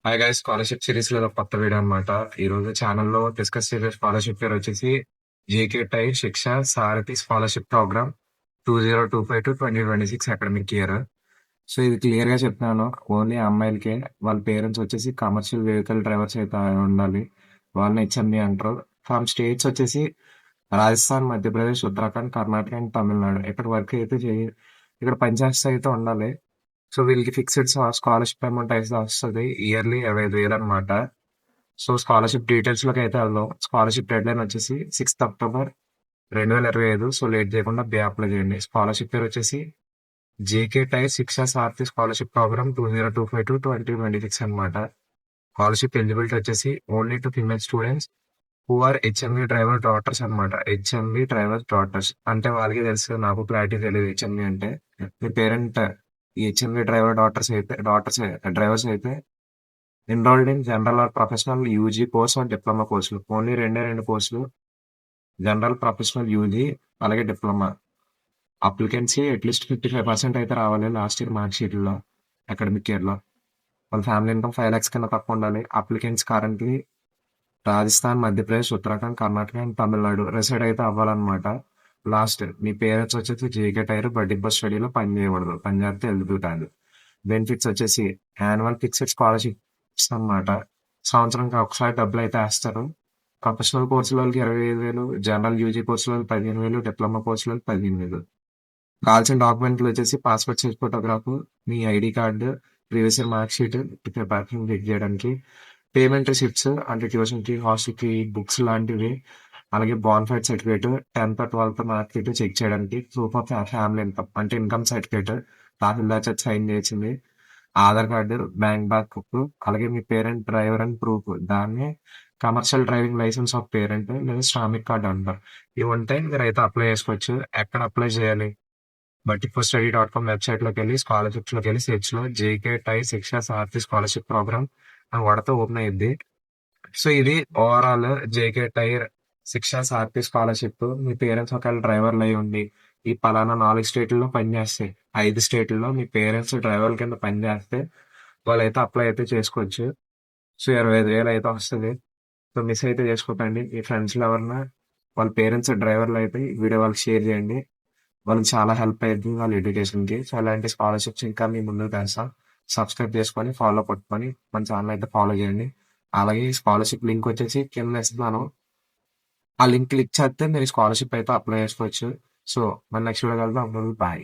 Hi guys, scholarship series లో ఒక కొత్త వీడియో అనమాట. ఈ రోజు ఛానల్లో డిస్కస్ చేసే స్కాలర్షిప్ పేరు వచ్చేసి JK Tyre Shiksha Sarathi scholarship programme 2025 to 2026 academic year. So ఇది క్లియర్ గా చెప్తున్నాను, ఓన్లీ అమ్మాయిలకే. వాళ్ళ పేరెంట్స్ వచ్చేసి కమర్షియల్ వెహికల్ డ్రైవర్స్ అయితే అయి ఉండాలి. వాళ్ళని హెచ్ఎండి అంటారు. ఫ్రమ్ స్టేట్స్ వచ్చేసి రాజస్థాన్, మధ్యప్రదేశ్, ఉత్తరాఖండ్, కర్ణాటక అండ్ తమిళనాడు. ఇక్కడ వర్క్ అయితే ఇక్కడ పనిచేస్తే అయితే ఉండాలి. సో వీళ్ళకి ఫిక్స్డ్ స్కాలర్షిప్ అమౌంట్ అయితే వస్తుంది, ఇయర్లీ 25,000 అనమాట. సో స్కాలర్షిప్ డీటెయిల్స్ లోకి అయితే వెళ్దాం. స్కాలర్షిప్ డెడ్ లైన్ వచ్చేసి 6 అక్టోబర్ 2025. సో లేట్ చేయకుండా అప్లై చేయండి. స్కాలర్షిప్ పేరు వచ్చేసి జేకే టైర్ శిక్షా సారథి స్కాలర్షిప్ ప్రోగ్రామ్ 2025 to 2026 అనమాట. స్కాలర్షిప్ ఎలిజిబిలిటీ వచ్చేసి only to female students who are HMV driver daughters అనమాట. హెచ్ఎంవి డ్రైవర్ డాటర్స్ అంటే వాళ్ళకి తెలుసు, నాకు క్లారిటీ తెలియదు హెచ్ఎంవి అంటే. మీ పేరెంట్ ఈ హెచ్ఎంవి డ్రైవర్ డ్రైవర్స్ అయితే enrolled in general or professional UG course or diploma కోర్సులు. ఓన్లీ రెండు కోర్సులు, జనరల్, ప్రొఫెషనల్ యూజీ, అలాగే డిప్లొమా. అప్లికెన్సీ అట్లీస్ట్ 55% అయితే రావాలి లాస్ట్ ఇయర్ మార్క్ షీట్లో, అకాడమిక్ ఇయర్లో. వాళ్ళ ఫ్యామిలీ ఇన్కమ్ 5 lakhs కింద తక్కువ ఉండాలి. Applicants currently Rajasthan, Madhya Pradesh, Uttarakhand, Karnataka and Tamil Nadu reside అయితే అవ్వాలన్నమాట. లాస్ట్ మీ పేరెంట్స్ వచ్చేసి జేకే టైర్ బడ్డింగ్ బస్ స్టడీలో పని చేయకూడదు, పని చేస్తే ఎలిజిబిలిటీ కాదు. బెనిఫిట్స్ వచ్చేసి యాన్యువల్ ఫిక్స్డ్ స్కాలర్షిప్స్ అన్నమాట. సంవత్సరానికి ఒకసారి డబ్బులు అయితే వేస్తారు. ప్రొఫెషనల్ కోర్సుల వాళ్ళకి 25,000, జనరల్ యూజీ కోర్సుల వాళ్ళకి 15,000, డిప్లొమా కోర్సుల వాళ్ళకి 15,000. కావాల్సిన డాక్యుమెంట్లు వచ్చేసి పాస్పోర్ట్ సైజ్ ఫోటోగ్రాఫ్, మీ ID card, previous year mark sheet, parking check చేయడానికి, పేమెంట్ రిసిప్ట్స్ అంటే ట్యూషన్ కి, హాస్టల్ కి, బుక్స్ లాంటివి, అలాగే bonafide certificate, 10th 12th mark sheet check చేయడానికి, ప్రూఫ్ ఆఫ్ ఫ్యామిలీ ఇన్కమ్ అంటే ఇన్కమ్ సర్టిఫికేట్, తహసీల్దార్ చేత సైన్ చేసింది, ఆధార్ కార్డు, బ్యాంక్ బుక్, అలాగే మీ పేరెంట్ డ్రైవర్ అని ప్రూఫ్, దాన్ని commercial driving licence of parent లేదా శ్రామిక్ కార్డు అంటారు. ఇవి ఉంటే మీరు అయితే అప్లై చేసుకోవచ్చు. ఎక్కడ అప్లై చేయాలి? బట్టిఫోర్స్టడీ.com వెబ్సైట్ లోకి వెళ్ళి స్కాలర్షిప్స్ లోకి వెళ్ళి సెర్చ్ లో జేకే టై శిక్షా సారథి స్కాలర్షిప్ ప్రోగ్రామ్ అని కొడితే ఓపెన్ అయ్యింది. సో ఇది ఓవరాల్ జేకే టైర్ శిక్షా సారథి స్కాలర్షిప్. మీ పేరెంట్స్ ఒకవేళ డ్రైవర్లు అయి ఉండి ఈ పలానా 4 స్టేట్లలో పనిచేస్తాయి, 5 స్టేట్లలో మీ పేరెంట్స్ డ్రైవర్ల కింద పనిచేస్తే వాళ్ళైతే అప్లై అయితే చేసుకోవచ్చు. సో 25,000 అయితే వస్తుంది. సో మిస్ అయితే చేసుకోకండి. మీ ఫ్రెండ్స్లో ఎవరన్నా వాళ్ళ పేరెంట్స్ డ్రైవర్లు అయితే ఈ వీడియో వాళ్ళకి షేర్ చేయండి. వాళ్ళకి చాలా హెల్ప్ అయ్యింది వాళ్ళ ఎడ్యుకేషన్కి. సో ఇలాంటి స్కాలర్షిప్స్ ఇంకా మీ ముందుకు తెస్తాం. సబ్స్క్రైబ్ చేసుకొని ఫాలో పట్టుకొని మన ఛానల్ అయితే ఫాలో చేయండి. అలాగే ఈ స్కాలర్షిప్ లింక్ వచ్చేసి కింద ఇస్తున్నాను. ఆ లింక్ క్లిక్ చేస్తే మీరు స్కాలర్షిప్ అయితే అప్లై చేసుకోవచ్చు. సో మన నెక్స్ట్ వీడియో కలుద్దాం. బాయ్.